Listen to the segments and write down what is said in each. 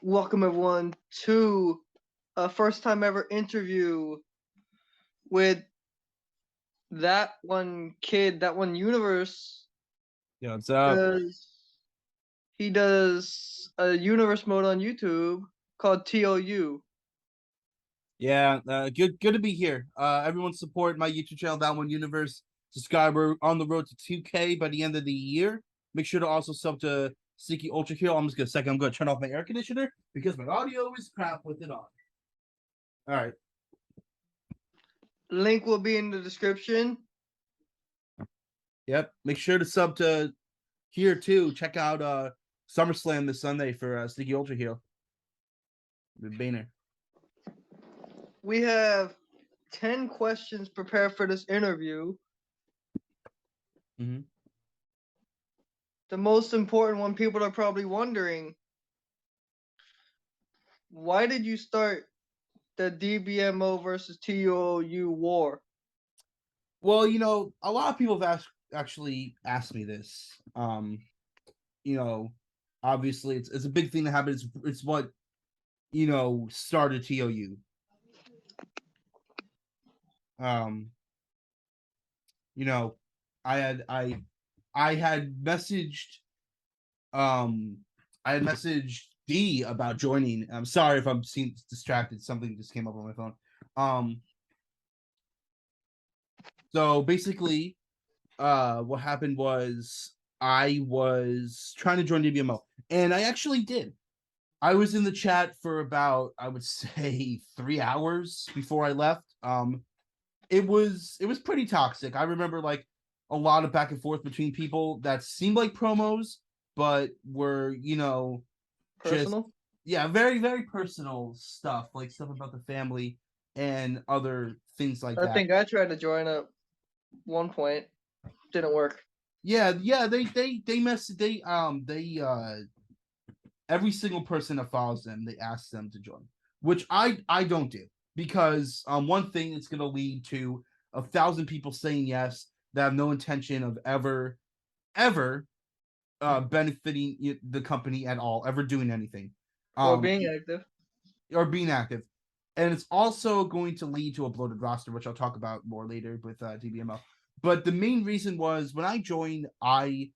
Welcome everyone to a first time ever interview with that one kid, that one universe. Yeah, what's up? He does a universe mode on YouTube called TOU. Yeah, good to be here. Everyone support my YouTube channel, That One Universe. Subscriber on the road to 2K by the end of the year. Make sure to also sub to Sticky Ultra Hero. I'm just gonna second. I'm gonna turn off my air conditioner because my audio is crap with it on. All right. Link will be in the description. Yep. Make sure to sub to here too. Check out SummerSlam this Sunday for Sticky Ultra Hero. The Banner. We have 10 questions prepared for this interview. Mm-hmm. The most important one, people are probably wondering, why did you start the DBMO versus TOU war? Well, a lot of people have actually asked me this. Obviously it's a big thing that happens. It's what started TOU. I had messaged D about joining. I'm sorry if I'm distracted. Something just came up on my phone. So basically, what happened was I was trying to join DBMO, and I actually did. I was in the chat for about, I would say, 3 hours before I left. It was pretty toxic. I remember like a lot of back and forth between people that seemed like promos, but were Personal? very very personal stuff, like stuff about the family and other things like that. I think I tried to join at one point. Didn't work. Yeah, every single person that follows them, they ask them to join, which I don't do, because one thing, it's going to lead to 1,000 people saying yes that have no intention of ever benefiting the company at all, ever doing anything, Or being active. And it's also going to lead to a bloated roster, which I'll talk about more later with DBMO. But the main reason was, when I joined, I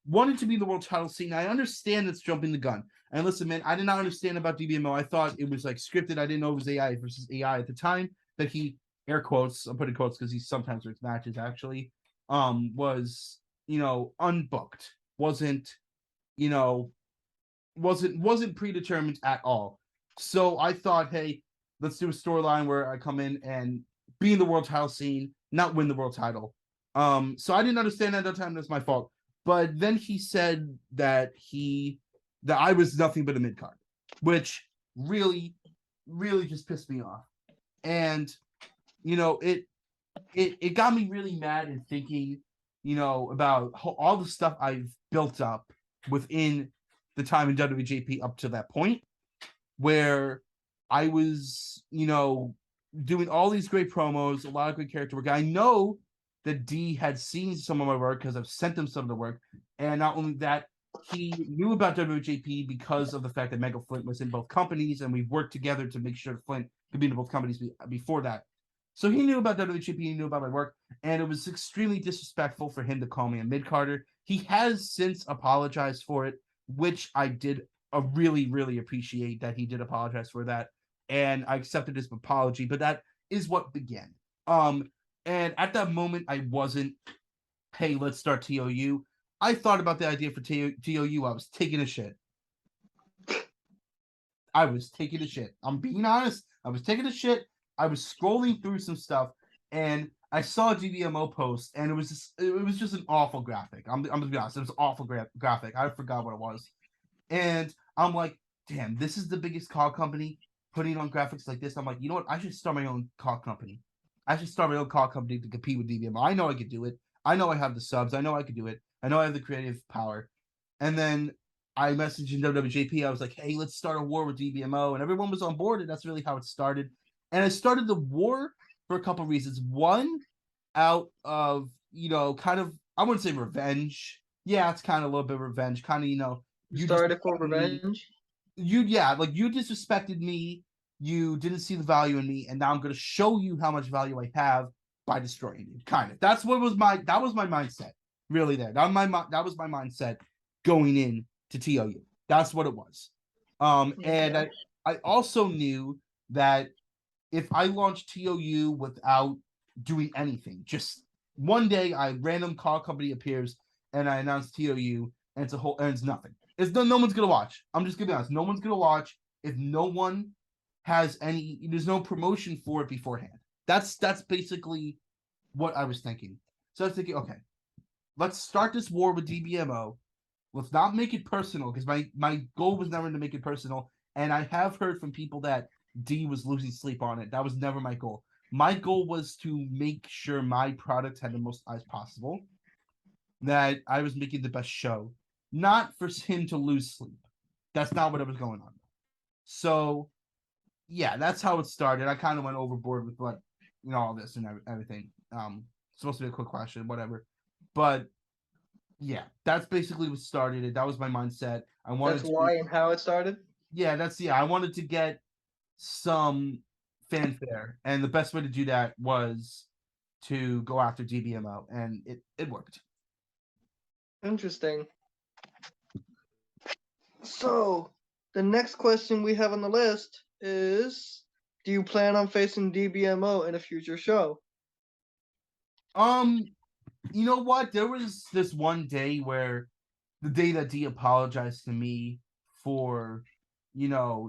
wanted to be in the world title scene. I understand it's jumping the gun. And listen, man, I did not understand about DBMO. I thought it was like scripted. I didn't know it was AI versus AI at the time that he, air quotes, I'm putting quotes because he sometimes works matches actually, was, unbooked. Wasn't predetermined at all. So I thought, hey, let's do a storyline where I come in and be in the world title scene, not win the world title. So I didn't understand at that time. That's my fault. But then he said that I was nothing but a mid card, which really, really just pissed me off. And it got me really mad and thinking, about all the stuff I've built up within the time in WWJP up to that point, where I was, doing all these great promos, a lot of great character work. I know that D had seen some of my work because I've sent him some of the work. And not only that, he knew about WWJP because of the fact that Mega Flint was in both companies, and we've worked together to make sure Flint could be in both companies before that. So he knew about WWJP, he knew about my work, and it was extremely disrespectful for him to call me a mid-carder. He has since apologized for it, which I did really, really appreciate that he did apologize for that. And I accepted his apology, but that is what began. And at that moment, I wasn't, hey, let's start TOU. I thought about the idea for TOU. I was taking a shit. I'm being honest. I was taking a shit. I was scrolling through some stuff, and I saw a DBMO post, and it was just an awful graphic. I'm gonna be honest. It was an awful graphic. I forgot what it was. And I'm like, damn, this is the biggest car company putting on graphics like this. I'm like, you know what? I should start my own car company. I should start my own car company to compete with DBMO. I know I could do it. I know I have the subs. I know I could do it. I know I have the creative power. And then I messaged in WWJP. I was like, hey, let's start a war with DBMO. And everyone was on board. And that's really how it started. And I started the war for a couple of reasons. One, out of, kind of, I wouldn't say revenge. Yeah, it's kind of a little bit of revenge. Kind of, You started for revenge? you disrespected me. You didn't see the value in me, and now I'm going to show you how much value I have by destroying you. Kind of. That was my mindset. Really, that was my mindset going in to TOU. That's what it was. And Okay. I also knew that if I launched TOU without doing anything, just one day a random car company appears and I announce TOU, and it's nothing. No one's gonna watch. I'm just gonna be honest. No one's gonna watch if no one has any. There's no promotion for it beforehand. That's basically what I was thinking. So I was thinking, okay, let's start this war with DBMO. Let's not make it personal, because my goal was never to make it personal. And I have heard from people that D was losing sleep on it. That was never my goal. My goal was to make sure my product had the most eyes possible, that I was making the best show, not for him to lose sleep. That's not what was going on. So, yeah, that's how it started. I kind of went overboard with all this and everything. It's supposed to be a quick question, whatever. But yeah, that's basically what started it. That was my mindset. I wanted That's why and how it started. I wanted to get some fanfare, and the best way to do that was to go after DBMO, and it worked. Interesting. So the next question we have on the list is: do you plan on facing DBMO in a future show? You know what? There was this one day where the day that D apologized to me for,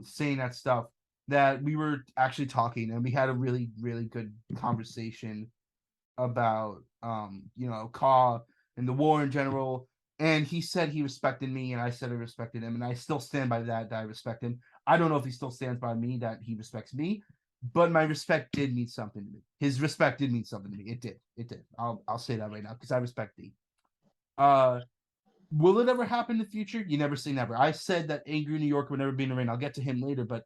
saying that stuff, that we were actually talking and we had a really, really good conversation about, Kaw and the war in general. And he said he respected me, and I said I respected him, and I still stand by that I respect him. I don't know if he still stands by me that he respects me, but my respect did mean something to me. His respect did mean something to me. It did. It did. I'll say that right now, because I respect D. Will it ever happen in the future? You never say never. I said that Angry New York would never be in the reign. I'll get to him later, but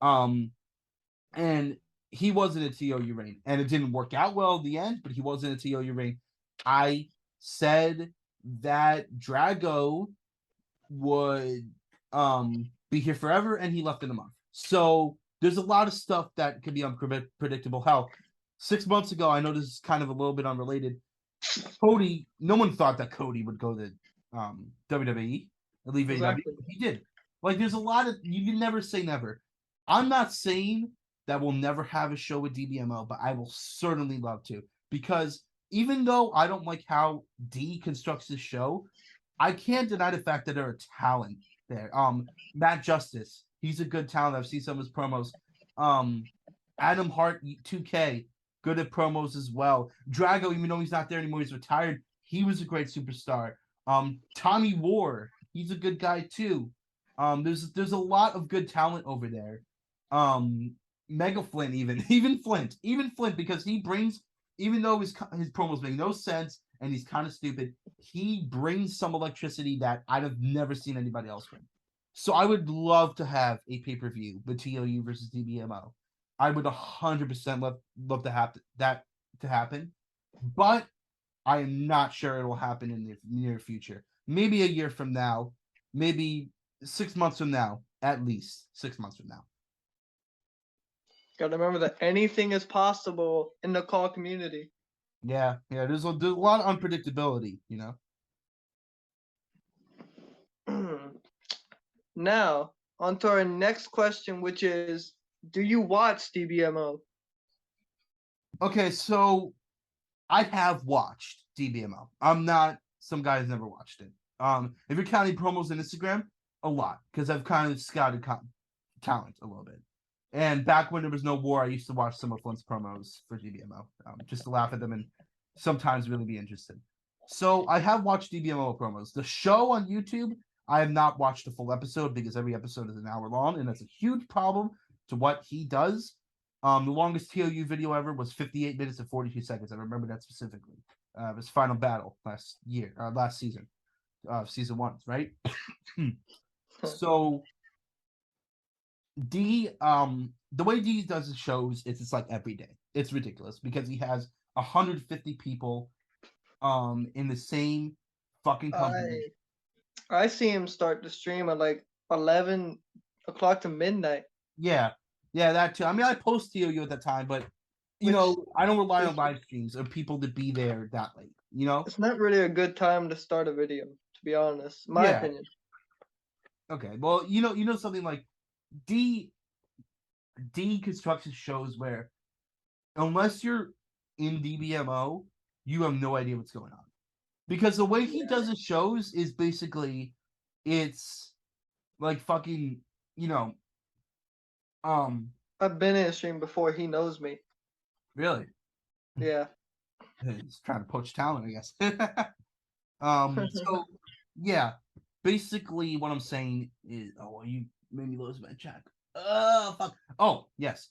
and he wasn't a TOU reign, and it didn't work out well in the end, but he wasn't a TOU reign. I said that Drago would be here forever, and he left in a month. So there's a lot of stuff that could be unpredictable. Hell, 6 months ago, I know this is kind of a little bit unrelated. Cody, no one thought that Cody would go to WWE and leave Exactly. AEW. He did. Like, there's a lot of, you can never say never. I'm not saying that we'll never have a show with DBMO, but I will certainly love to, because even though I don't like how D constructs the show, I can't deny the fact that there are talent there. Matt Justice, he's a good talent. I've seen some of his promos. Adam Hart, 2K, good at promos as well. Drago, even though he's not there anymore, he's retired. He was a great superstar. Tommy War, he's a good guy too. There's a lot of good talent over there. Mega Flint, even Flint, because he brings, even though his promos make no sense and he's kind of stupid, he brings some electricity that I'd have never seen anybody else bring. So I would love to have a pay-per-view with TOU versus DBMO. I would 100% love to have that to happen, but I am not sure it will happen in the near future. Maybe a year from now, maybe 6 months from now, at least 6 months from now. Gotta remember that anything is possible in the call community. Yeah. There's a lot of unpredictability, Now, on to our next question, which is: do you watch DBMO? Okay, so I have watched DBMO. I'm not some guy who's never watched it. If you're counting promos on Instagram, a lot, because I've kind of scouted talent a little bit. And back when there was no war, I used to watch some of Flint's promos for DBMO, just to laugh at them and sometimes really be interested. So I have watched DBMO promos. The show on YouTube, I have not watched a full episode, because every episode is an hour long, and that's a huge problem to what he does. The longest TOU video ever was 58 minutes and 42 seconds. I remember that specifically. His final battle last season, season 1, right? So D, the way D does his shows, it's like every day. It's ridiculous, because he has 150 people, in the same fucking company. I see him start the stream at like 11 o'clock to midnight. Yeah, that too. I mean, I post TOU at that time, but you Which know, I don't rely on is- live streams of people to be there that late. You know? It's not really a good time to start a video, to be honest. My Yeah. opinion. Okay. Well, you know something like D construction shows where unless you're in DBMO, you have no idea what's going on. Because the way he does his shows is basically it's like fucking, you know, I've been in a stream before. He knows me. really. Yeah. He's trying to poach talent, I guess. So yeah, basically what I'm saying is, oh, you made me lose my check. Oh fuck. Oh yes.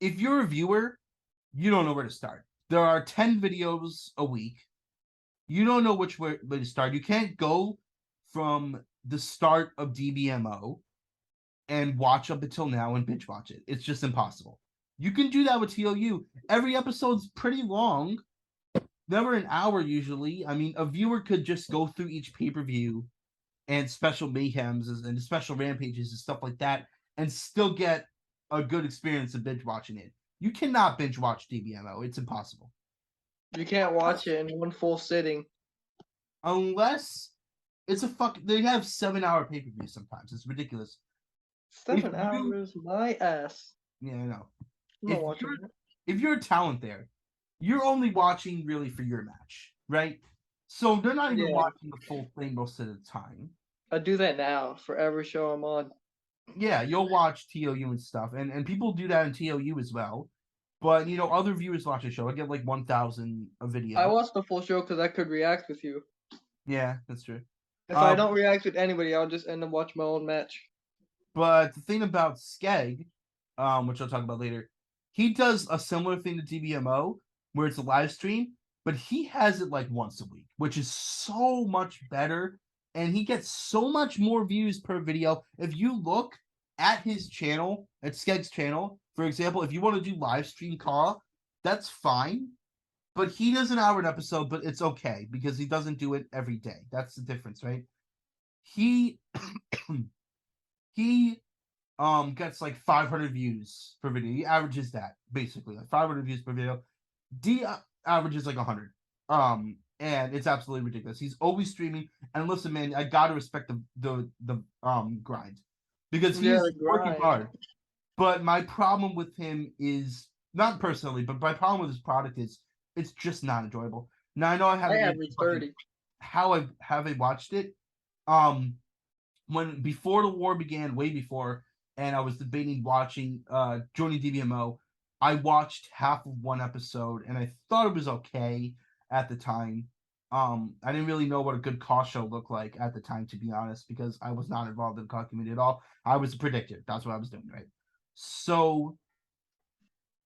If you're a viewer, you don't know where to start. There are 10 videos a week. You don't know which way to start. You can't go from the start of DBMO and watch up until now and binge watch it. It's just impossible. You can do that with TLU. Every episode's pretty long, never an hour usually. I mean, a viewer could just go through each pay-per-view and special mayhems and special rampages and stuff like that and still get a good experience of binge watching it. You cannot binge watch DBMO. It's impossible. You can't watch it in one full sitting. Unless it's a fuck. They have 7-hour pay-per-views sometimes. It's ridiculous. 7 hours, my ass. Yeah, I know. I'm not watching it. If you're a talent there, you're only watching really for your match, right? So they're not even watching the full thing most of the time. I do that now for every show I'm on. Yeah, you'll watch TOU and stuff, and people do that in TOU as well. But you know, other viewers watch the show. I get like 1,000 a video. I watch the full show because I could react with you. Yeah, that's true. If I don't react with anybody, I'll just end up watching my own match. But the thing about Skeg, which I'll talk about later, he does a similar thing to DBMO where it's a live stream, but he has it like once a week, which is so much better. And he gets so much more views per video. If you look at his channel, at Skeg's channel, for example, if you want to do live stream call, that's fine. But he does an hour an episode, but it's okay because he doesn't do it every day. That's the difference, right? He he gets like 500 views per video. He averages that basically like 500 views per video. D averages like 100. And it's absolutely ridiculous. He's always streaming. And listen, man, I gotta respect the grind because he's working hard. But my problem with him is not personally, but my problem with his product is it's just not enjoyable. Now I know I average 30. How I watched it. When before the war began, way before, and I was debating joining DBMO, I watched half of one episode and I thought it was okay at the time. I didn't really know what a good call show looked like at the time, to be honest, because I was not involved in the call community at all. I was a predictor. That's what I was doing, right? So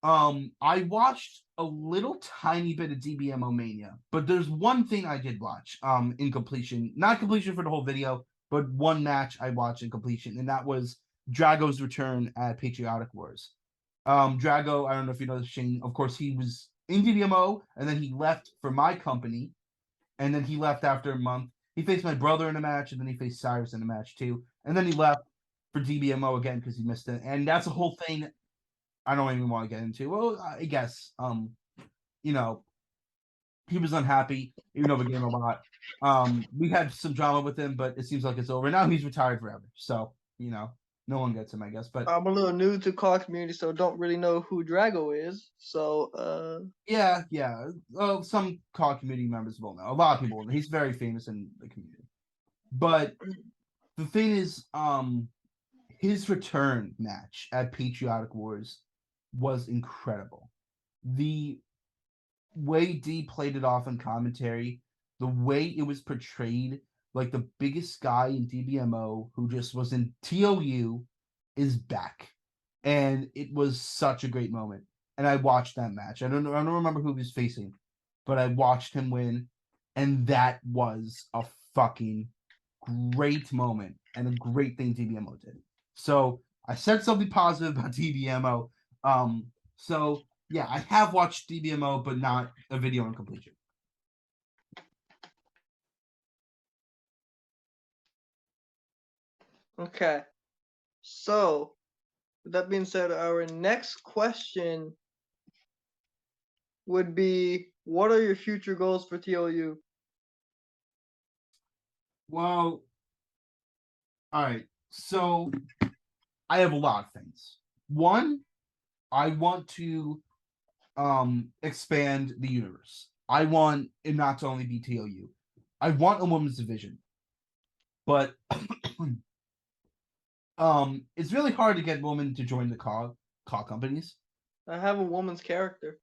I watched a little tiny bit of DBMO Mania, but there's one thing I did watch in completion, not completion for the whole video, but one match I watched in completion, and that was Drago's return at Patriotic Wars. Drago, I don't know if you know Shane, of course he was in DBMO and then he left for my company, and then he left after a month. He faced my brother in a match, and then he faced Cyrus in a match too, and then he left for DBMO again because he missed it, and that's a whole thing I don't even want to get into. Well, I guess, you know, he was unhappy, even though we gave him a lot. We had some drama with him, but it seems like it's over. Now he's retired forever. So, you know, no one gets him, I guess. But I'm a little new to call community, so don't really know who Drago is. So, yeah. Well, some call community members will know. A lot of people will know. He's very famous in the community. But the thing is, his return match at Patriotic Wars was incredible. The way D played it off in commentary, the way it was portrayed, like the biggest guy in DBMO who just was in TOU is back. And it was such a great moment. And I watched that match. I don't remember who he was facing, but I watched him win. And that was a fucking great moment and a great thing DBMO did. So I said something positive about DBMO. So yeah, I have watched DBMO, but not a video on completion. Okay. So, with that being said, our next question would be, what are your future goals for TLU? Well, all right. So I have a lot of things. One, I want to expand the universe. I want it not to only be TLU. I want a women's division. But it's really hard to get women to join the car companies. I have a woman's character.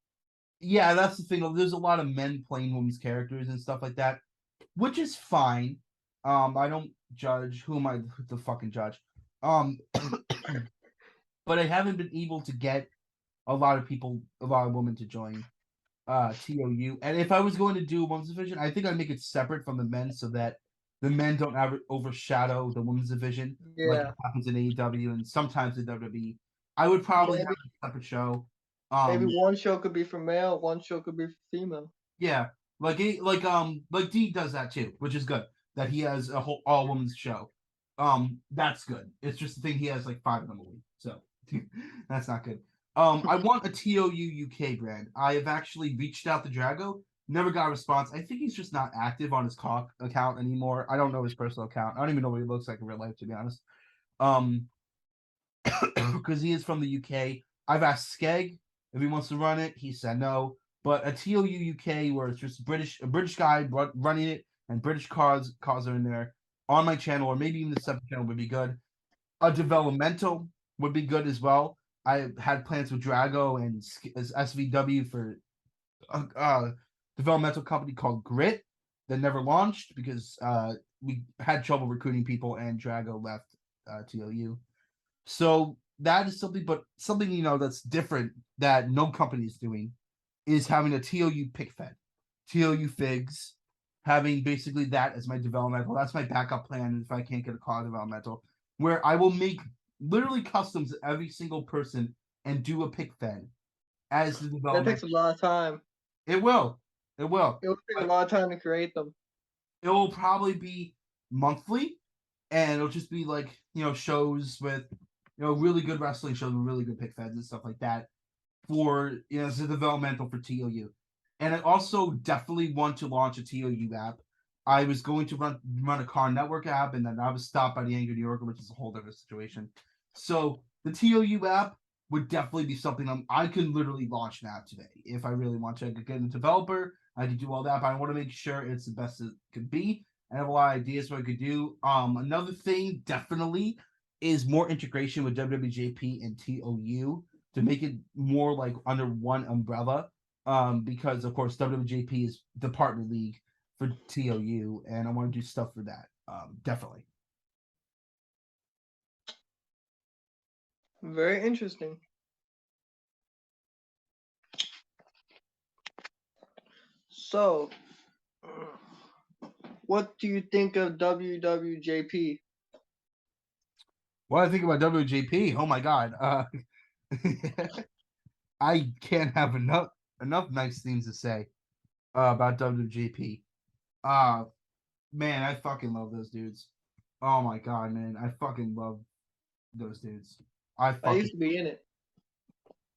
Yeah, that's the thing. There's a lot of men playing women's characters and stuff like that, which is fine. I don't judge. Who am I to fucking judge? But I haven't been able to get a lot of women to join TOU. And if I was going to do a women's division, I think I'd make it separate from the men so that the men don't overshadow the women's division like it Yeah. happens in AEW and sometimes in WWE. I would probably have a separate show. Maybe one show could be for male, one show could be for female. Yeah, like D does that too, which is good. That he has a whole all women's show. That's good. It's just the thing he has like 5 of them a week, so that's not good. I want a TOU UK brand. I have actually reached out to Drago, never got a response. I think he's just not active on his account anymore. I don't know his personal account. I don't even know what he looks like in real life, to be honest. Because he is from the UK. I've asked Skeg if he wants to run it. He said no. But a TOU UK where it's just a British guy running it and British cars are in there on my channel, or maybe even the separate channel would be good. A developmental would be good as well. I had plans with Drago and SVW for a developmental company called Grit that never launched because we had trouble recruiting people and Drago left TLU. So that is something, but something that's different that no company is doing is having a TOU pick fed, TOU figs, having basically that as my developmental. That's my backup plan if I can't get a car developmental, where I will make literally customs every single person and do a pick fed as the That development. takes a lot of time. It will. It will. It will take a lot of time to create them. It will probably be monthly, and it'll just be like shows with really good wrestling shows with really good pick feds and stuff like that for as a developmental for TOU. And I also definitely want to launch a TOU app. I was going to run a car network app, and then I was stopped by the Angry New Yorker, which is a whole different situation. So the TOU app would definitely be something I could literally launch an app today if I really want to. I could get a developer, I could do all that, but I want to make sure it's the best it could be. I have a lot of ideas what I could do. Another thing definitely is more integration with WWJP and TOU to make it more like under one umbrella. Because of course WWJP is the partner league for TOU, and I want to do stuff for that. Definitely. Very interesting. So, what do you think of WWJP? What I think about WJP? Oh my god. I can't have enough nice things to say about WWJP. Man, I fucking love those dudes. Oh my god, man, I fucking love those dudes. I used to be in it.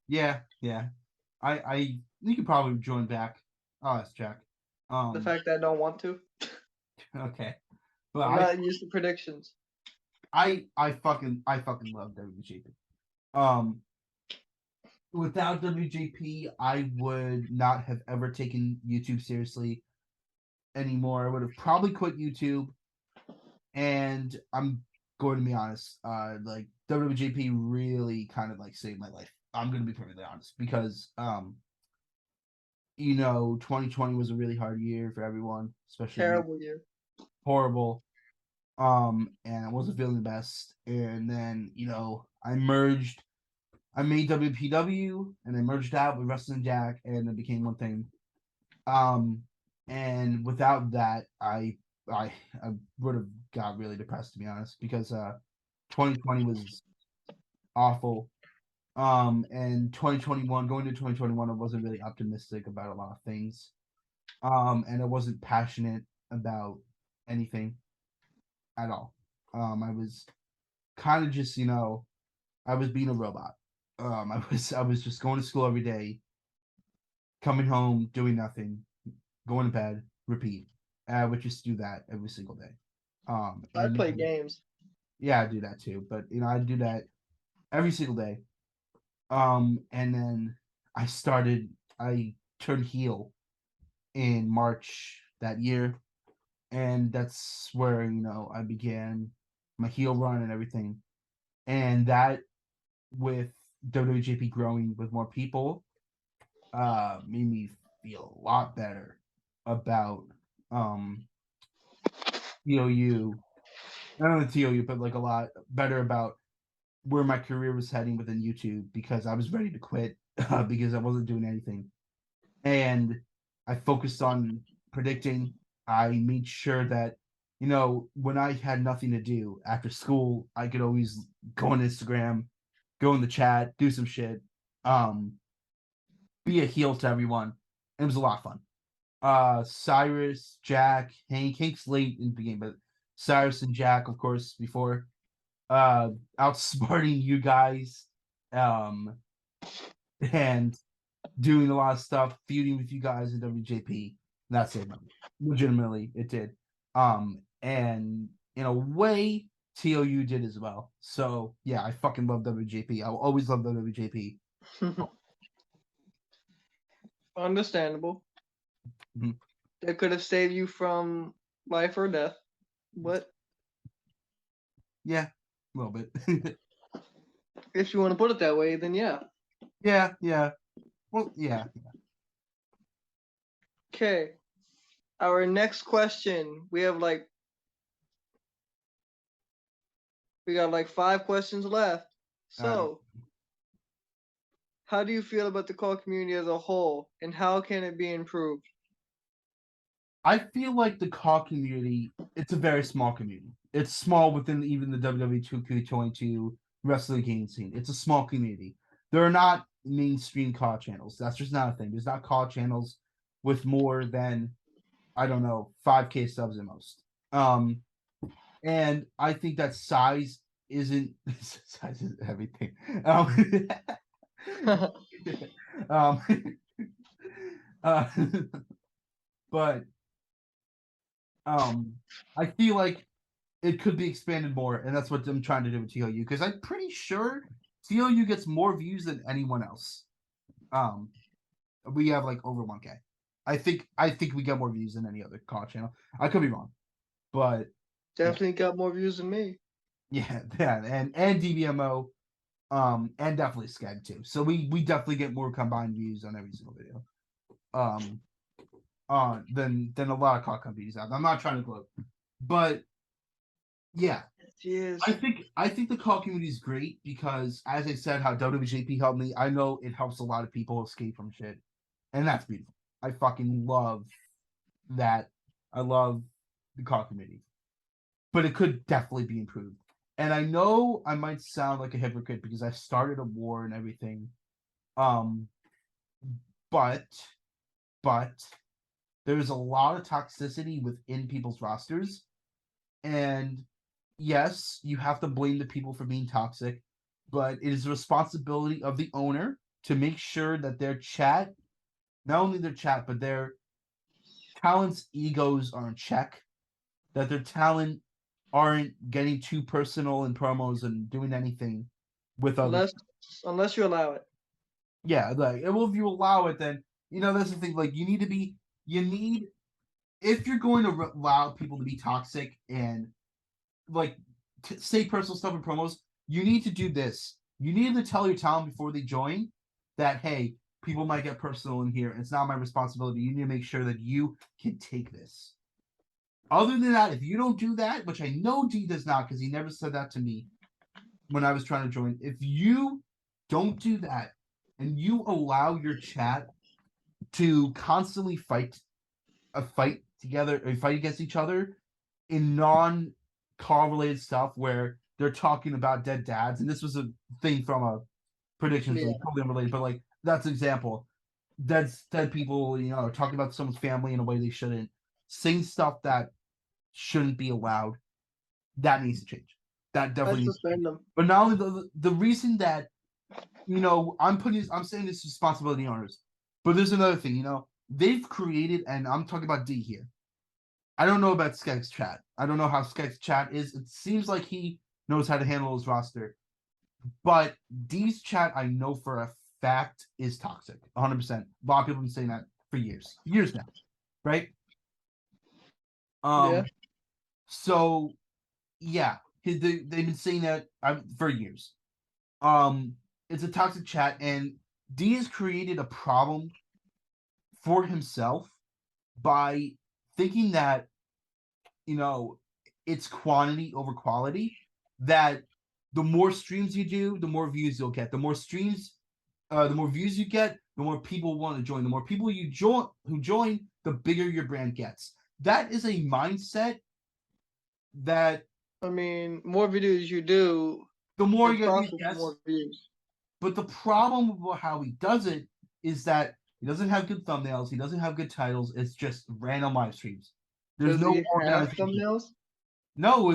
Yeah. You could probably join back. Oh, let's check. The fact that I don't want to. Okay, but I'm not used to predictions. I fucking love WJP. Without WJP, I would not have ever taken YouTube seriously anymore. I would have probably quit YouTube. And I'm going to be honest, like WWJP really kind of like saved my life. I'm going to be perfectly honest because 2020 was a really hard year for everyone, especially Terrible year. horrible. And I wasn't feeling the best. And then, I made WPW and I merged out with Wrestling Jack and it became one thing. And without that, I would have got really depressed, to be honest, because 2020 was awful. And 2021, going to 2021, I wasn't really optimistic about a lot of things. And I wasn't passionate about anything at all. I was kind of just, I was being a robot. I was just going to school every day, coming home, doing nothing, going to bed, repeat. I would just do that every single day. I And play games. yeah, I do that too. But I do that every single day. And then I turned heel in March that year, and that's where I began my heel run and everything. And that, with WWJP growing with more people, made me feel a lot better about TOU, not only TOU, but like a lot better about where my career was heading within YouTube, because I was ready to quit because I wasn't doing anything. And I focused on predicting. I made sure that, when I had nothing to do after school, I could always go on Instagram, go in the chat, do some shit, be a heel to everyone. It was a lot of fun. Cyrus, Jack, Hank's late in the game, but Cyrus and Jack, of course, before outsmarting you guys, and doing a lot of stuff, feuding with you guys in WJP. That saved money. Legitimately, it did. And in a way, TOU did as well. So yeah, I fucking love WJP. I'll always love WWJP. Understandable. Mhm. That could have saved you from life or death, but Yeah, a little bit. if you want to put it that way, then yeah. Yeah. Well, yeah. Okay. Our next question. We got like 5 questions left. So, how do you feel about the call community as a whole, and how can it be improved? I feel like the CAW community, it's a very small community. It's small within even the WWE 2K22 wrestling game scene. It's a small community. There are not mainstream CAW channels. That's just not a thing. There's not CAW channels with more than, I don't know, 5K subs at most. And I think that size isn't everything. Um, uh, but I feel like it could be expanded more, and that's what I'm trying to do with TLU, because I'm pretty sure TLU gets more views than anyone else. We have like over 1K. I think we get more views than any other COD channel. I could be wrong, but Definitely got more views than me. yeah, and DBMO, and definitely Skag too. So we definitely get more combined views on every single video, than a lot of COD companies have. I'm not trying to gloat, but yeah, Yes. I think the call community is great because, as I said, how WWJP helped me, I know it helps a lot of people escape from shit, and that's beautiful. I fucking love that. I love the call community, but it could definitely be improved. And I know I might sound like a hypocrite because I started a war and everything, but there's a lot of toxicity within people's rosters, and yes, you have to blame the people for being toxic, but it is the responsibility of the owner to make sure that their chat, not only their chat, but their talents' egos are in check, that their talent aren't getting too personal in promos and doing anything with others. Unless you allow it. Yeah, like, well, if you allow it, then that's the thing. Like, you need, if you're going to allow people to be toxic and like say personal stuff in promos, you need to do this. You need to tell your talent before they join that, hey, people might get personal in here. It's not my responsibility. You need to make sure that you can take this. Other than that, if you don't do that, which I know D does not, because he never said that to me when I was trying to join, if you don't do that and you allow your chat to constantly fight together or fight against each other in non-car related stuff where they're talking about dead dads, and this was a thing from a predictions, like totally unrelated, but like that's an example. Dead people, are talking about someone's family in a way they shouldn't, saying stuff that shouldn't be allowed. That needs to change. That I'd definitely. suspend them. But not only the reason that, I'm saying this responsibility owners, but there's another thing. They've created, and I'm talking about D here. I don't know about Skeg's chat. I don't know how Skeg's chat is. It seems like he knows how to handle his roster, but D's chat I know for a fact is toxic, 100%. A lot of people have been saying that for years now, right? Yeah. So yeah, they've been saying that for years. It's a toxic chat, and D has created a problem for himself by thinking that it's quantity over quality. That the more streams you do, the more views you'll get. The more streams, the more views you get, the more people want to join. The more people who join, the bigger your brand gets. That is a mindset that, I mean, more videos you do, the more the you profit, get, more views. but the problem with how he does it is that he doesn't have good thumbnails. He doesn't have good titles. It's just random live streams. There's Does no he have organization. thumbnails? No,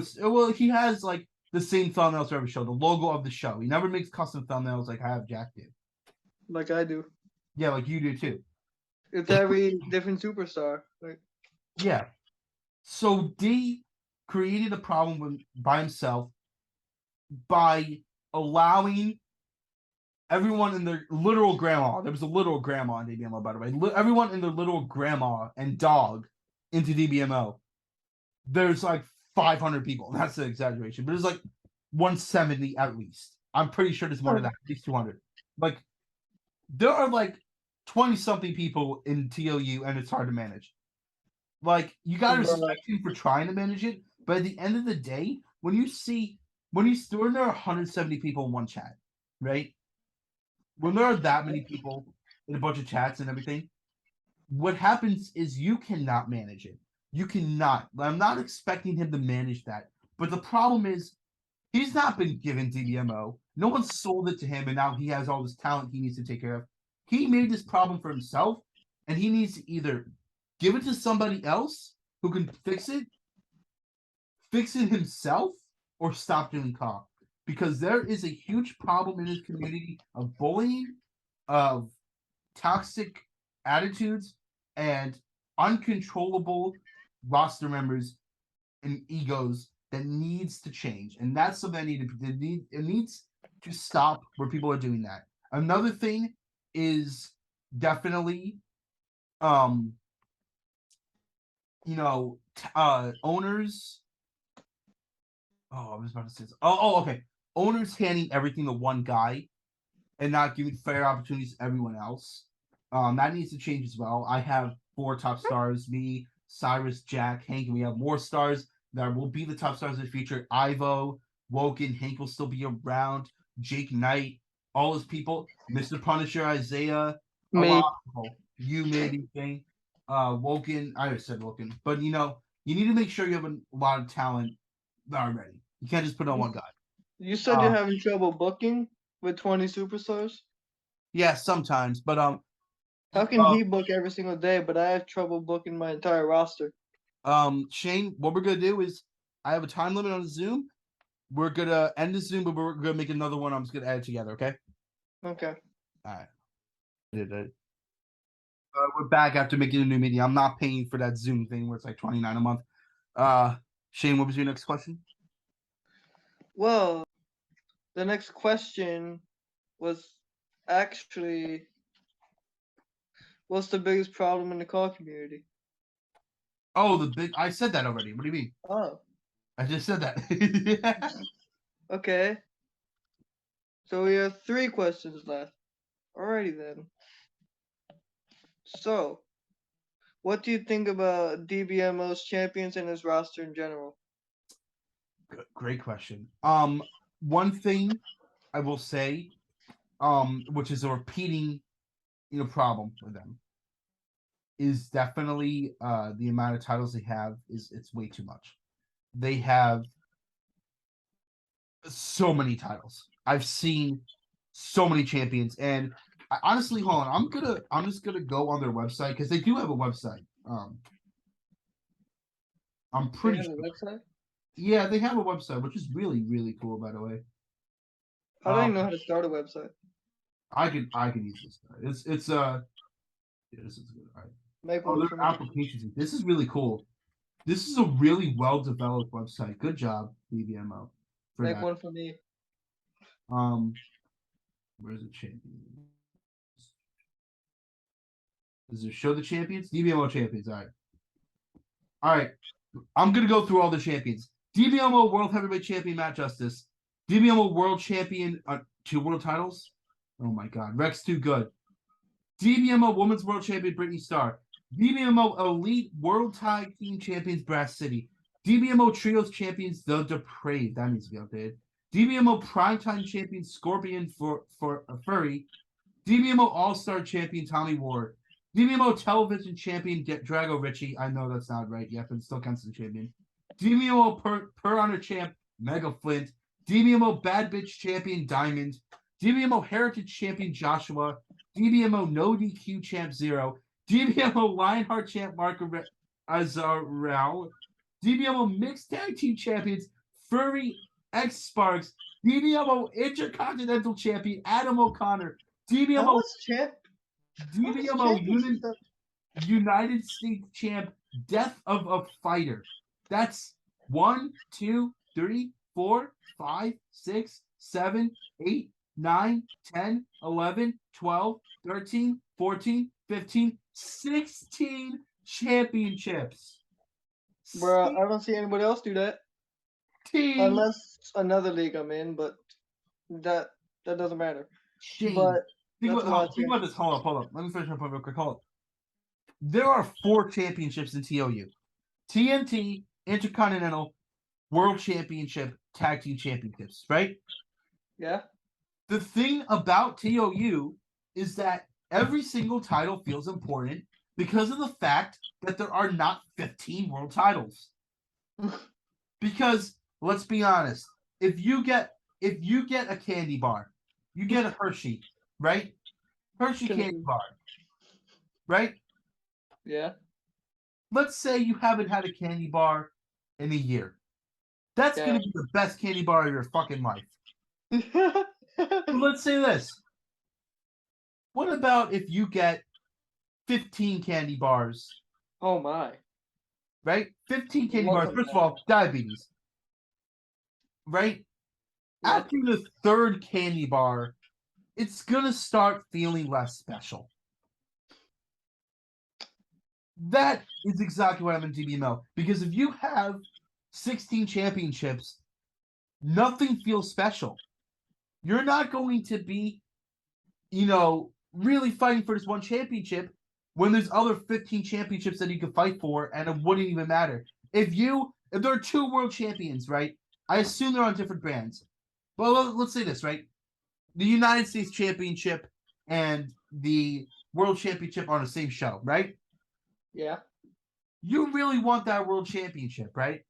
he has like the same thumbnails for every show, the logo of the show. He never makes custom thumbnails like I have Jack do. Like I do. Yeah, like you do too. It's every different superstar. Like, Yeah. So D created a problem by himself by allowing everyone and their literal grandma. There was a literal grandma in DBMO, by the way. Everyone and their little grandma and dog into DBMO. There's like 500 people. That's an exaggeration, but there's like 170 at least. I'm pretty sure there's more than that, at least 200. Like, there are like 20 something people in TOU, and it's hard to manage. Like, you gotta respect him for trying to manage it, but at the end of the day, when there are 170 people in one chat, right? When there are that many people in a bunch of chats and everything, what happens is you cannot manage it. You cannot. I'm not expecting him to manage that. But the problem is, he's not been given DBMO. No one sold it to him, and now he has all this talent he needs to take care of. He made this problem for himself, and he needs to either give it to somebody else who can fix it himself, or stop doing comp. Because there is a huge problem in his community of bullying, of toxic attitudes, and uncontrollable roster members and egos that needs to change. And that's something it needs to stop where people are doing that. Another thing is definitely owners. Oh, I was about to say this. Okay. Owners handing everything to one guy and not giving fair opportunities to everyone else. That needs to change as well. I have 4 top stars: me, Cyrus, Jack, Hank, and we have more stars that will be the top stars in the future. Ivo, Woken, Hank will still be around. Jake Knight, all those people. Mr. Punisher, Isaiah, a lot of people. You maybe think. Woken, I already said Woken, but you need to make sure you have a lot of talent already. You can't just put on one guy. You said you're having trouble booking with 20 superstars? Yeah, sometimes, but how can he book every single day, but I have trouble booking my entire roster? Shane, what we're gonna do is, I have a time limit on Zoom. We're gonna end the Zoom, but we're gonna make another one. I'm just gonna add it together, okay? Okay. All right. We're back after making a new meeting. I'm not paying for that Zoom thing where it's like $29 a month. Shane, what was your next question? Well, the next question was actually, what's the biggest problem in the call community? Oh, I said that already. What do you mean? Oh. I just said that. Okay. So we have 3 questions left. Alrighty then. So, what do you think about DBMO's champions and his roster in general? Great question. One thing I will say, which is a repeating, problem with them, is definitely the amount of titles they have it's way too much. They have so many titles. I've seen so many champions, and honestly, hold on. I'm just gonna go on their website because they do have a website. I'm pretty sure. Website? Yeah, they have a website, which is really, really cool, by the way. I don't even know how to start a website. I can easily start. It's yeah, this is good. All right. Make Oh, one their for me. applications. This is really cool. This is a really well developed website. Good job, DBMO, for Make that. one for me. Where's the champion? Does it show the champions? DBMO champions. All right. All right. I'm gonna go through all the champions. DBMO World Heavyweight Champion Matt Justice. DBMO World Champion, 2 world titles. Oh my God, Rex too good. DBMO Women's World Champion Brittany Starr. DBMO Elite World Tag Team Champions Brass City. DBMO Trios Champions The Depraved. That needs to be updated. DBMO Primetime Champion Scorpion for Furry. DBMO All-Star Champion Tommy Ward. DBMO Television Champion Drago Richie. I know that's not right yet, but it still counts as a champion. DBMO Per Honor Champ Mega Flint. DBMO Bad Bitch Champion Diamond. DBMO Heritage Champion Joshua. DBMO No DQ Champ Zero. DBMO Lionheart Champ Marco Azarel. DBMO Mixed Tag Team Champions Furry X Sparks. DBMO Intercontinental Champion Adam O'Connor. How DBMO much champ? DBMO United States Champ Death of a Fighter. That's 1, 2, 3, 4, 5, 6, 7, 8, 9, 10, 11, 12, 13, 14, 15, 16 championships. Bro, I don't see anybody else do that. 16 Unless another league I'm in, but that doesn't matter. Shane. But Think that's a lot of about this. Hold up. Let me finish my point real quick. Hold up. There are 4 championships in TOU. TNT, Intercontinental, World Championship, Tag Team Championships, right? Yeah. The thing about TOU is that every single title feels important because of the fact that there are not 15 world titles. Because let's be honest, if you get a candy bar, you get a Hershey, right? Hershey candy bar, right? Yeah. Let's say you haven't had a candy bar in a year. That's gonna be the best candy bar of your fucking life. Let's say this. What about if you get 15 candy bars? Oh my. Right? 15 candy bars. First of all, diabetes. Right? Yeah. After the 3rd candy bar, it's gonna start feeling less special. That is exactly what I'm in DBMO. Because if you have 16 championships, nothing feels special. You're not going to be, really fighting for this one championship when there's other 15 championships that you could fight for, and it wouldn't even matter. If there are 2 world champions, right? I assume they're on different brands. Well, let's say this, right? The United States Championship and the World Championship are on the same show, right? Yeah. You really want that World Championship, right?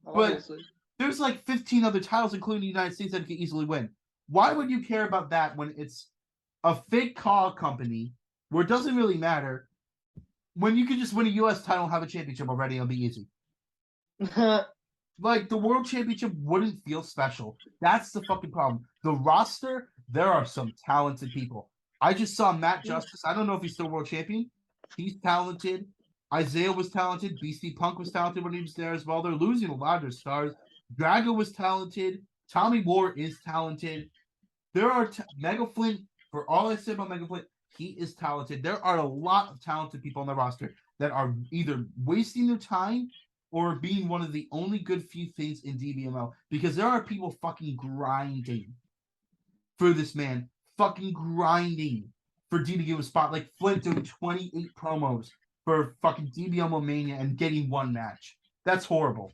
Obviously. But there's like 15 other titles, including the United States, that you can easily win. Why would you care about that when it's a fake call company where it doesn't really matter, when you could just win a U.S. title and have a championship already? It'll be easy. Like, the World Championship wouldn't feel special. That's the fucking problem. The roster, there are some talented people. I just saw Matt Justice. I don't know if he's still world champion. He's talented. Isaiah was talented. BC Punk was talented when he was there as well. They're losing a lot of their stars. Drago was talented. Tommy Ward is talented. There are Mega Flint. For all I said about Mega Flint, he is talented. There are a lot of talented people on the roster that are either wasting their time or being one of the only good few things in DBMO, because there are people fucking grinding for this man, fucking grinding for D to give a spot. Like Flint doing 28 promos for fucking DBMO Mania and getting 1 match. That's horrible.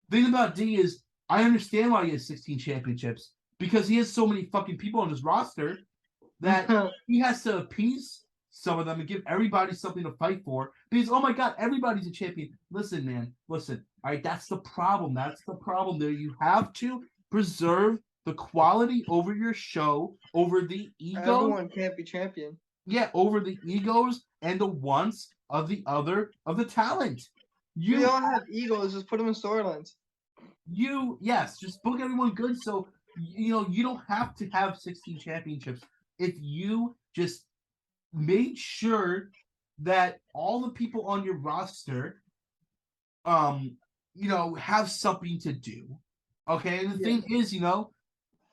The thing about D is, I understand why he has 16 championships, because he has so many fucking people on his roster that he has to appease some of them and give everybody something to fight for, because, oh my God, everybody's a champion. Listen, man, listen. All right, that's the problem. That's the problem there. You have to preserve the quality over your show, over the ego. Everyone can't be champion. Yeah, over the egos and the wants of the talent. We all have egos. Just put them in storylines. Yes, just book everyone good. So you don't have to have 16 championships if you just made sure that all the people on your roster, have something to do. Okay, and the thing is,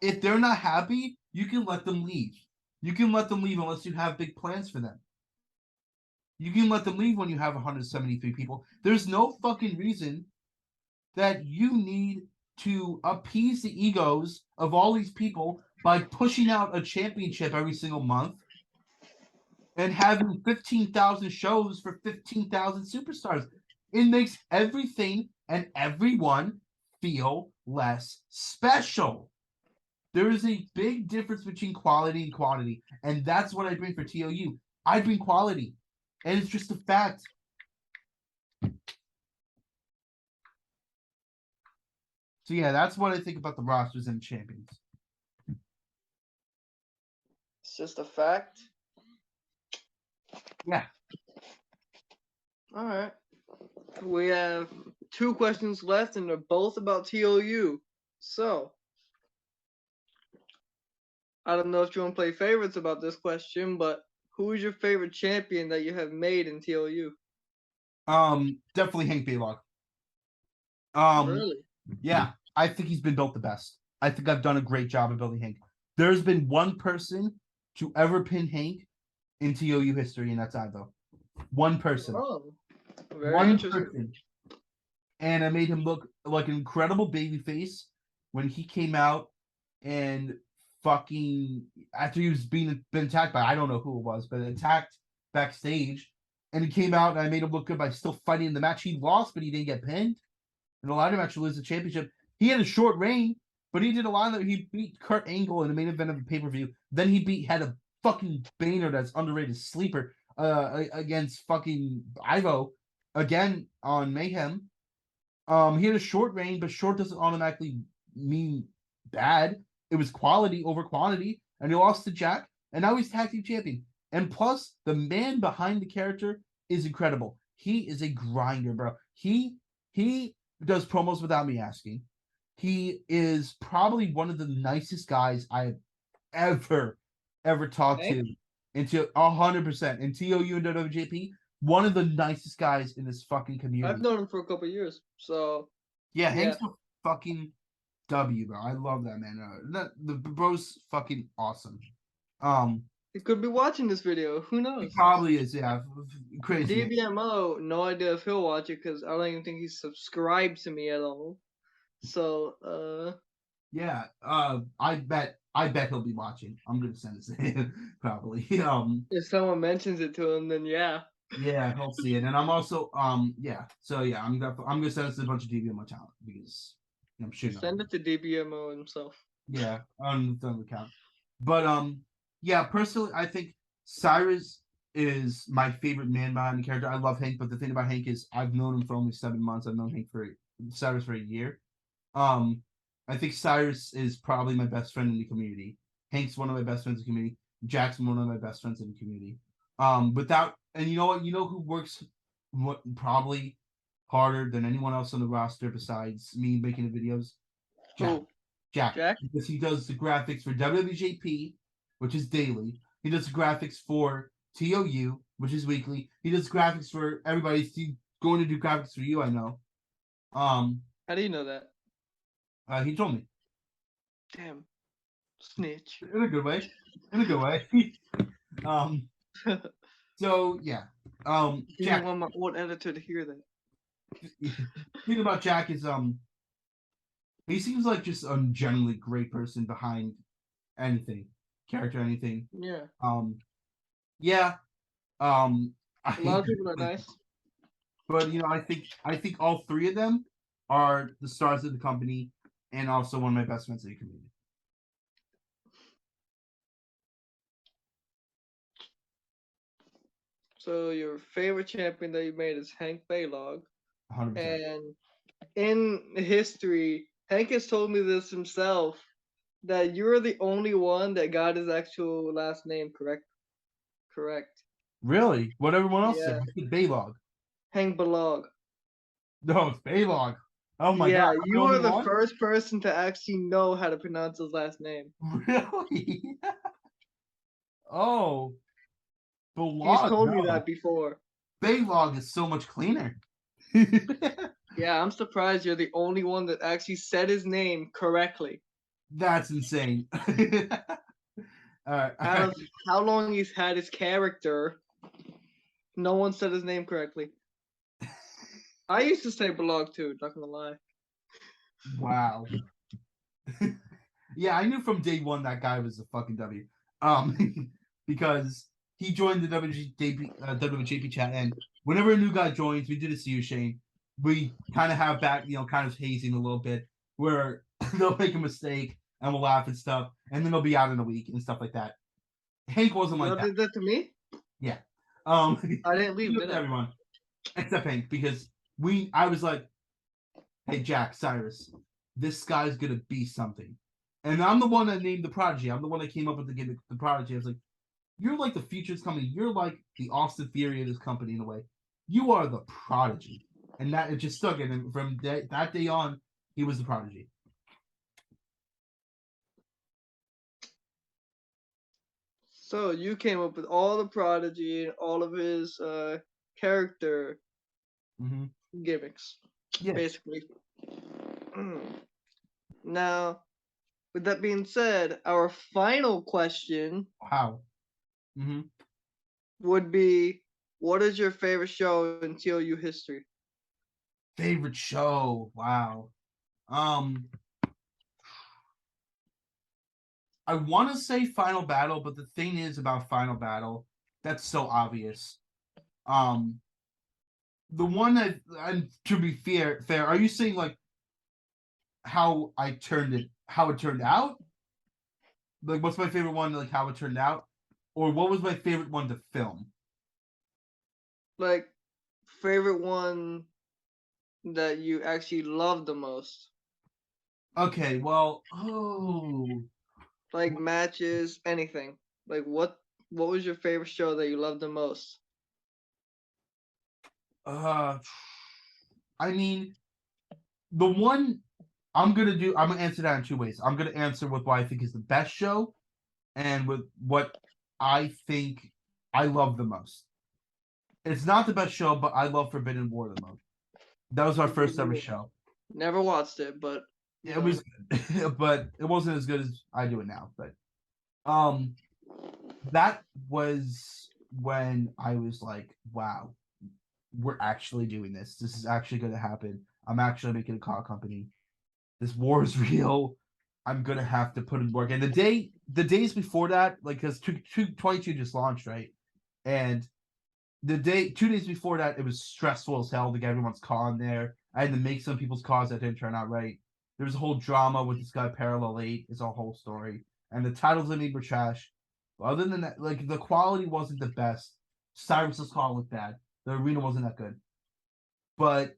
if they're not happy, you can let them leave. You can let them leave unless you have big plans for them. You can let them leave when you have 173 people. There's no fucking reason that you need to appease the egos of all these people by pushing out a championship every single month and having 15,000 shows for 15,000 superstars. It makes everything and everyone feel less special. There is a big difference between quality and quantity, and that's what I bring for TOU. I bring quality, and it's just a fact. So yeah, that's what I think about the rosters and champions. It's just a fact. Yeah. All right. We have 2 questions left, and they're both about TOU. So, I don't know if you want to play favorites about this question, but who is your favorite champion that you have made in TOU? Definitely Hank Baylog. Really? Yeah, I think he's been built the best. I think I've done a great job of building Hank. There's been one person to ever pin Hank in TOU history, and that's I, though. One person. Oh, very interesting. Person. And I made him look like an incredible babyface when he came out and fucking after he was been attacked by I don't know who it was, but attacked backstage, and he came out and I made him look good by still fighting in the match. He lost, but he didn't get pinned. And allowed him actually lose the championship. He had a short reign, but he did a lot of he beat Kurt Angle in the main event of the pay-per-view. Then he had a fucking banger that's underrated sleeper against fucking Ivo again on Mayhem. He had a short reign, but short doesn't automatically mean bad. It was quality over quantity, and he lost to Jack, and now he's tag team champion. And plus, the man behind the character is incredible. He is a grinder, bro. He does promos without me asking. He is probably one of the nicest guys I have ever talked to. Into 100% in TOU and WWJP. One of the nicest guys in this fucking community. I've known him for a couple of years, so yeah, Hank's a fucking W, bro. I love that man. The bro's fucking awesome. He could be watching this video. Who knows? He probably is. Yeah, crazy. DBMO, no idea if he'll watch it because I don't even think he's subscribed to me at all. So, yeah. I bet he'll be watching. I'm gonna send this to him probably. If someone mentions it to him, then yeah. Yeah, he'll see it. And I'm also yeah. So yeah, I'm gonna send this to a bunch of DBMO talent because I'm sure. Send it to DBMO himself. Yeah, on the account. But yeah, personally, I think Cyrus is my favorite man behind the character. I love Hank, but the thing about Hank is I've known him for only 7 months. I've known Cyrus for a year. I think Cyrus is probably my best friend in the community. Hank's one of my best friends in the community. Jackson, one of my best friends in the community. And you know what? You know who works probably harder than anyone else on the roster besides me making the videos? Jack. Because he does the graphics for WWJP, which is daily. He does the graphics for TOU, which is weekly. He does graphics for everybody. He's going to do graphics for you, I know. How do you know that? He told me. Damn. Snitch. In a good way. So yeah. Jack. I want my old editor to hear that. The thing about Jack is he seems like just a generally great person behind anything. Character, anything. Yeah. Yeah. A lot of people are nice. But I think all 3 of them are the stars of the company and also one of my best friends in the community. So your favorite champion that you made is Hank Baylog. 100%. And in history, Hank has told me this himself, that you're the only one that got his actual last name correct. Really? What everyone else said? Baylog. Hank Baylog. No, it's Baylog. Oh my Yeah, god, I'm the you only are the one? first person to actually know how to pronounce his last name. Really? Oh, He's Baylog, told me no. that before. Baylog is so much cleaner. Yeah, I'm surprised you're the only one that actually said his name correctly. That's insane. Alright, Out alright. of how long he's had his character, no one said his name correctly. I used to say blog too, not gonna lie. Wow. Yeah, I knew from day one that guy was a fucking W. Um, because he joined the WWJP chat, and whenever a new guy joins, we do this to you, Shane. We kind of have back, kind of hazing a little bit, where they'll make a mistake and we'll laugh and stuff, and then they'll be out in a week and stuff like that. Hank wasn't like Y'all that. did that to me? Yeah. I didn't leave, Look did at I? everyone except Hank, because I was like, hey, Jack, Cyrus, this guy's gonna be something. And I'm the one that named the Prodigy. I'm the one that came up with the Prodigy. I was like, you're like the future's coming. You're like the Austin Theory of this company in a way. You are the Prodigy. And that it just stuck. And then from that day on, he was the Prodigy. So you came up with all the Prodigy and all of his character Mm-hmm. gimmicks, Yeah. basically. Now, with that being said, our final question Wow. Mm-hmm. would be, what is your favorite show in TLU history? Favorite show. Wow. I want to say Final Battle, but the thing is about Final Battle, that's so obvious. The one that, and to be fair, are you saying like how it turned out? Like, what's my favorite one? Like how it turned out, or what was my favorite one to film? Like, favorite one that you actually love the most? Okay, well, Like matches, anything. Like what was your favorite show that you loved the most? uh, I mean, the one I'm gonna answer that in two ways. I'm gonna answer with what I think is the best show, and with what I think I love the most. It's not the best show, but I love Forbidden War the most. That was our first ever show. Never watched it, but It was, but it wasn't as good as I do it now. But um, that was when I was like, wow, we're actually doing this. This is actually going to happen. I'm actually making a car company. This war is real. I'm gonna have to put in work. And the days before that, like, because 22 just launched, right? And 2 days before that, it was stressful as hell to get everyone's car in there. I had to make some people's cars that didn't turn out right. There was a whole drama with this guy Parallel 8. It's a whole story. And the titles I made were trash. But other than that, like, the quality wasn't the best. Cyrus's car looked bad. The arena wasn't that good. But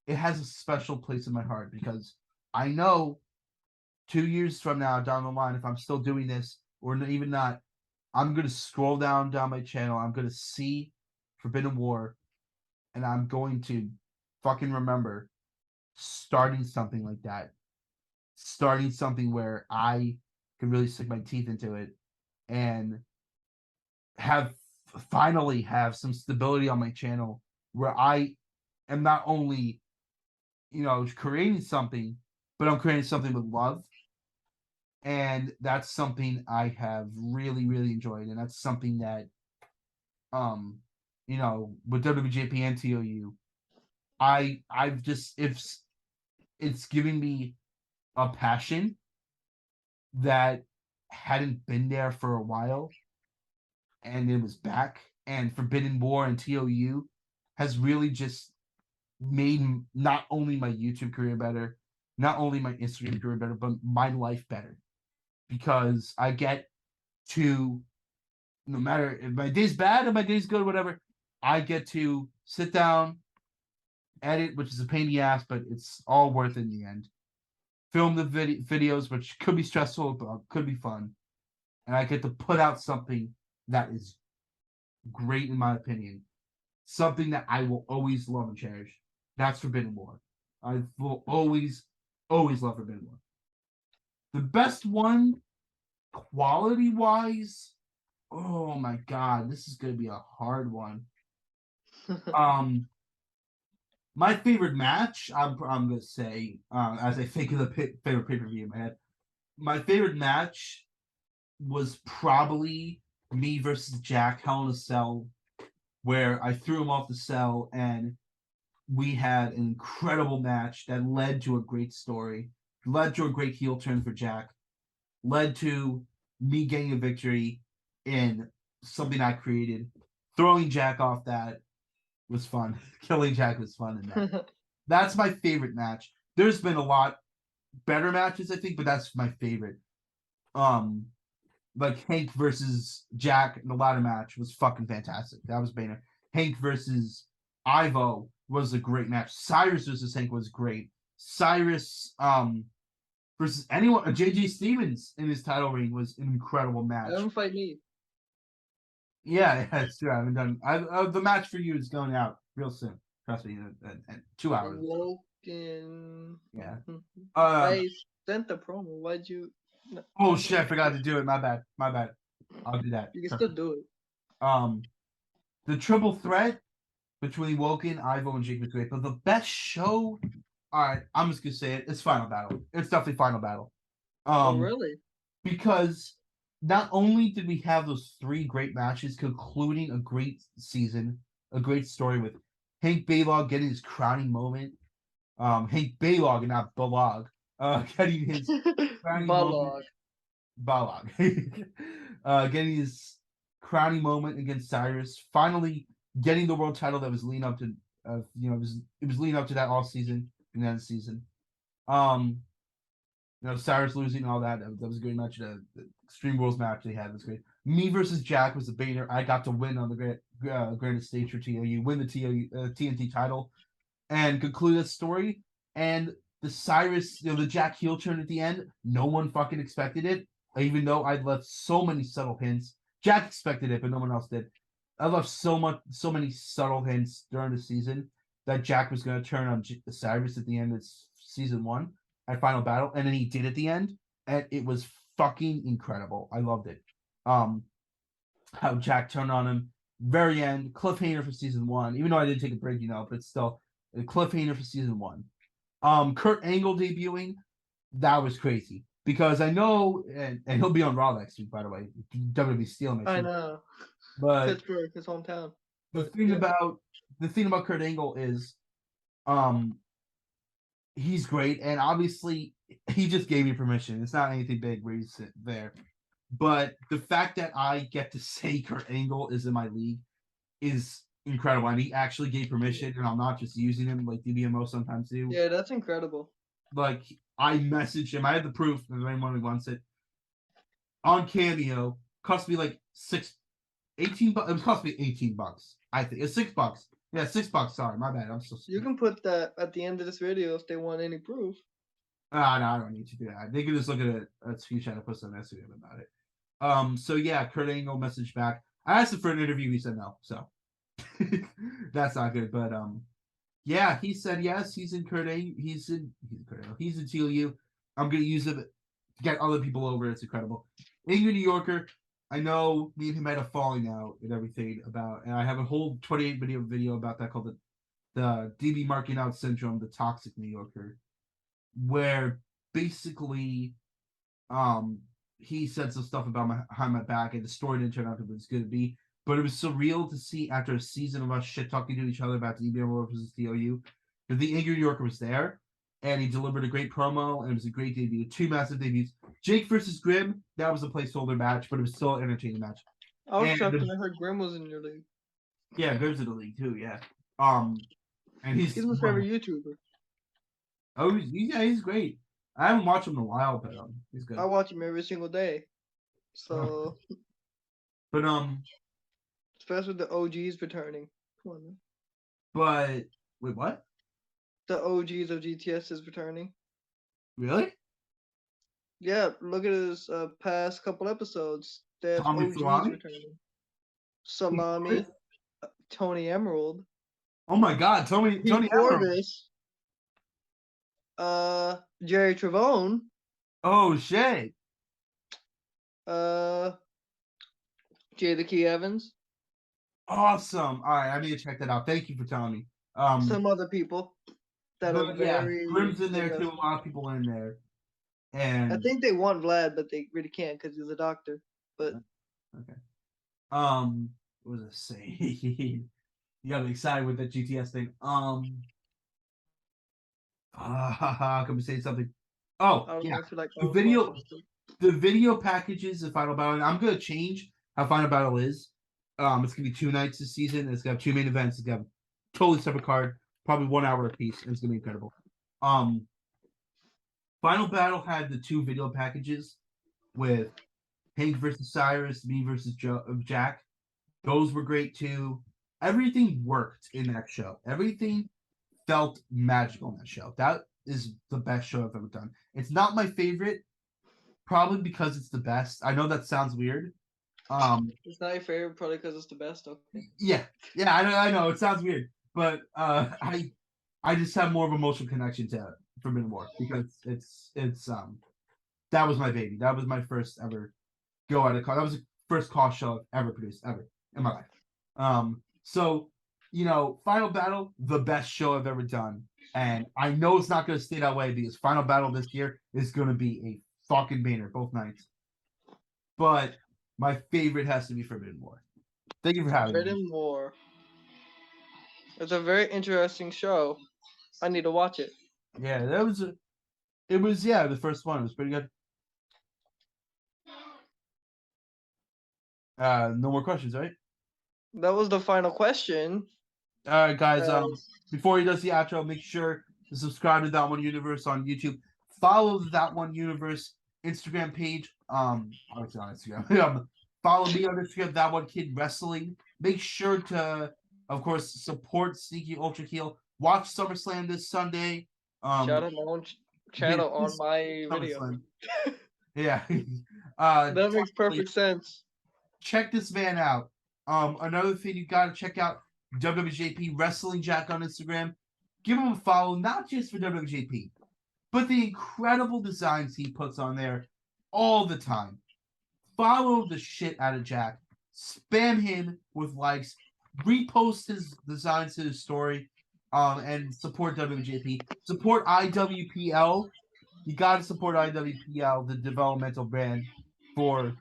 it has a special place in my heart because I know 2 years from now down the line, if I'm still doing this or even not, I'm gonna scroll down my channel. I'm gonna see Forbidden War, and I'm going to fucking remember starting something like that, starting something where I could really stick my teeth into it and have finally have some stability on my channel where I am not only creating something, but I'm creating something with love. And that's something I have really, really enjoyed. And that's something that with WWJP and TOU, I've just it's giving me a passion that hadn't been there for a while, and it was back. And Forbidden War and TOU has really just made not only my YouTube career better, not only my Instagram career better, but my life better. Because I get to, no matter if my day's bad or my day's good, whatever, I get to sit down, edit, which is a pain in the ass, but it's all worth it in the end. Film the videos, which could be stressful, but could be fun. And I get to put out something that is great in my opinion. Something that I will always love and cherish. That's Forbidden War. I will always love Forbidden War. The best one, quality wise, oh my god, this is gonna be a hard one. My favorite match, I'm gonna say, as I think of the favorite pay-per-view in my head, my favorite match was probably me versus Jack, Hell in a Cell, where I threw him off the cell and we had an incredible match that led to a great story, led to a great heel turn for Jack, led to me getting a victory in something I created. Throwing Jack off that was fun. Killing Jack was fun in that. That's my favorite match. There's been a lot better matches, I think, but that's my favorite. Like Hank versus Jack in the ladder match was fucking fantastic. That was banner. Hank versus Ivo was a great match. Cyrus versus Hank was great. Cyrus versus anyone, JJ Stevens in his title reign was an incredible match. Don't fight me. Yeah, it's true. I haven't done. The match for you is going out real soon. Trust me, in 2 hours. Woken. Yeah. I sent the promo. Why'd you? No, oh shit! I forgot to do it. My bad. I'll do that. You can still do it. The triple threat between Woken, Ivo, and Jake was great. But the best show, all right, I'm just gonna say it. It's Final Battle. It's definitely Final Battle. Oh really? Because not only did we have those 3 great matches, concluding a great season, a great story with Hank Balog getting his crowning moment. Hank Balog and not Balog. Getting his crowning moment. Balog. Getting his crowning moment against Cyrus. Finally getting the world title that was leading up to, it was leading up to that all season and then season. Cyrus losing and all that. That was a great match. The Extreme Rules match they had was great. Me versus Jack was a banger. I got to win on the grandest stage for TLU, win the TNT title, and conclude that story. And the Cyrus, the Jack heel turn at the end, no one fucking expected it. Even though I'd left so many subtle hints. Jack expected it, but no one else did. I left so many subtle hints during the season that Jack was going to turn on Cyrus at the end of season 1 at Final Battle, and then he did at the end, and it was fucking incredible. I loved it. How Jack turned on him, very end, cliffhanger for season 1. Even though I didn't take a break, but it's still a cliffhanger for season 1. Kurt Angle debuting, that was crazy because I know, and he'll be on Raw next week, by the way. WWE stealing I know, but Pittsburgh, his hometown. The thing about Kurt Angle is, he's great, and obviously he just gave me permission. It's not anything big where he's sitting there, but the fact that I get to say Kurt Angle is in my league is incredible. And he actually gave permission, and I'm not just using him like DBMO sometimes do. Yeah, that's incredible. Like I messaged him. I had the proof. If anyone wants it on Cameo, cost me like $18. It was cost me $18. I think it's $6. Yeah, $6. Sorry, my bad. I'm so sorry. You can put that at the end of this video if they want any proof. No, I don't need to do that. They can just look at a screenshot and post on Instagram about it. So yeah, Kurt Angle messaged back. I asked him for an interview. He said no. So that's not good. But yeah, he said yes. He's in Kurt Angle. He's in TLU. I'm gonna use it to get other people over. It's incredible. Angry New Yorker. I know me and him had a falling out and everything about, and I have a whole 28-minute video about that called the DB marking out syndrome, the toxic New Yorker, where basically he said some stuff about behind my back, and the story didn't turn out to be as good to be. But it was surreal to see after a season of us shit talking to each other about the DBMO versus TOU, that the Angry New Yorker was there, and he delivered a great promo, and it was a great debut. 2 massive debuts. Jake versus Grimm, that was a placeholder match, but it was still an entertaining match. I was shocked when I heard Grimm was in your league. Yeah, Grimm's in the league too. Yeah. And he's my favorite YouTuber. Oh, he's great. I haven't watched him in a while, but he's good. I watch him every single day. So. But especially the OGs returning. Come on, man. But wait, what? The OGs of GTS is returning. Really? Yeah, look at his past couple episodes. They have Tommy OGs Salami? returning. Salami, Tony Emerald. Oh my God, Tony Pete Admiral. Corvus, Jerry Trevone, Oh shit. uh, Jay the Key Evans, Awesome. All right, I need to check that out. Thank you for telling me. some other people that are But yeah, very Grim's in there too. successful. A lot of people in there, I and think they want Vlad, but they really can't because he's a doctor. But okay. What was I saying? You got me excited with the GTS thing. Can we say something? Oh I don't yeah, know if you like the video packages of Final Battle. And I'm gonna change how Final Battle is. It's gonna be 2 nights this season. It's gonna have 2 main events. It's gonna have a totally separate card, probably 1 hour apiece, and it's gonna be incredible. Final Battle had the 2 video packages with Hank versus Cyrus, me versus Jack. Those were great too. Everything worked in that show. Everything felt magical in that show. That is the best show I've ever done. It's not my favorite, probably because it's the best. I know that sounds weird. It's not your favorite, probably because it's the best. Okay. Yeah, I know it sounds weird, but I just have more of an emotional connection to Forbidden War because it's that was my baby. That was my first ever go at a call. That was the first call show I've ever produced ever in my life. So Final Battle, the best show I've ever done, and I know it's not going to stay that way because Final Battle this year is going to be a fucking banger both nights. But my favorite has to be Forbidden War. Thank you for having me. Forbidden War. It's a very interesting show. I need to watch it. Yeah, it was the first one. It was pretty good. No more questions, right? That was the final question. All right, guys. Before he does the outro, make sure to subscribe to That One Universe on YouTube. Follow the That One Universe Instagram page. Obviously on Instagram. Follow me on Instagram, That One Kid Wrestling. Make sure to, of course, support Sneaky Ultra Heel. Watch SummerSlam this Sunday. Shout out my own channel on my video. Yeah. That makes perfect sense. Check this man out. Another thing you gotta check out, WWJP Wrestling Jack on Instagram. Give him a follow, not just for WWJP, but the incredible designs he puts on there all the time. Follow the shit out of Jack. Spam him with likes. Repost his designs to his story. And support WWJP. Support IWPL. You gotta support IWPL, the developmental brand for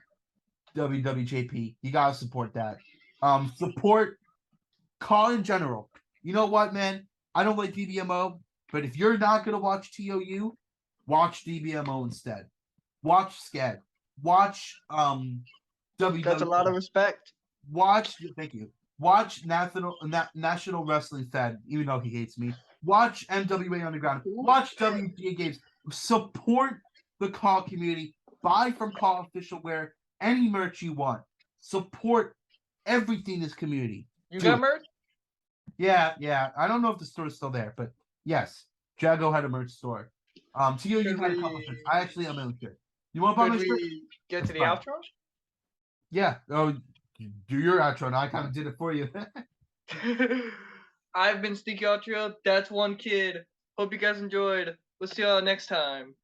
WWJP. You gotta support that. Support CAW in general. You know what, man? I don't like DBMO, but if you're not gonna watch TOU, watch DBMO instead. Watch SCAD. Watch WW. That's a lot of respect. Thank you. Watch National Wrestling Fed, even though he hates me. Watch NWA Underground. Watch WGA Games. Support the CAW community. Buy from CAW official wear any merch you want. Support everything in this community. You got merch? Yeah. I don't know if the store is still there, but yes, Jago had a merch store. TOU had a couple of shirts. I actually am really good. You want to buy my shirt? Could we get to the outro? Yeah. Oh, do your outro now. I kind of did it for you. I've been Sneaky Ultra. That's One Kid. Hope you guys enjoyed. We'll see y'all next time.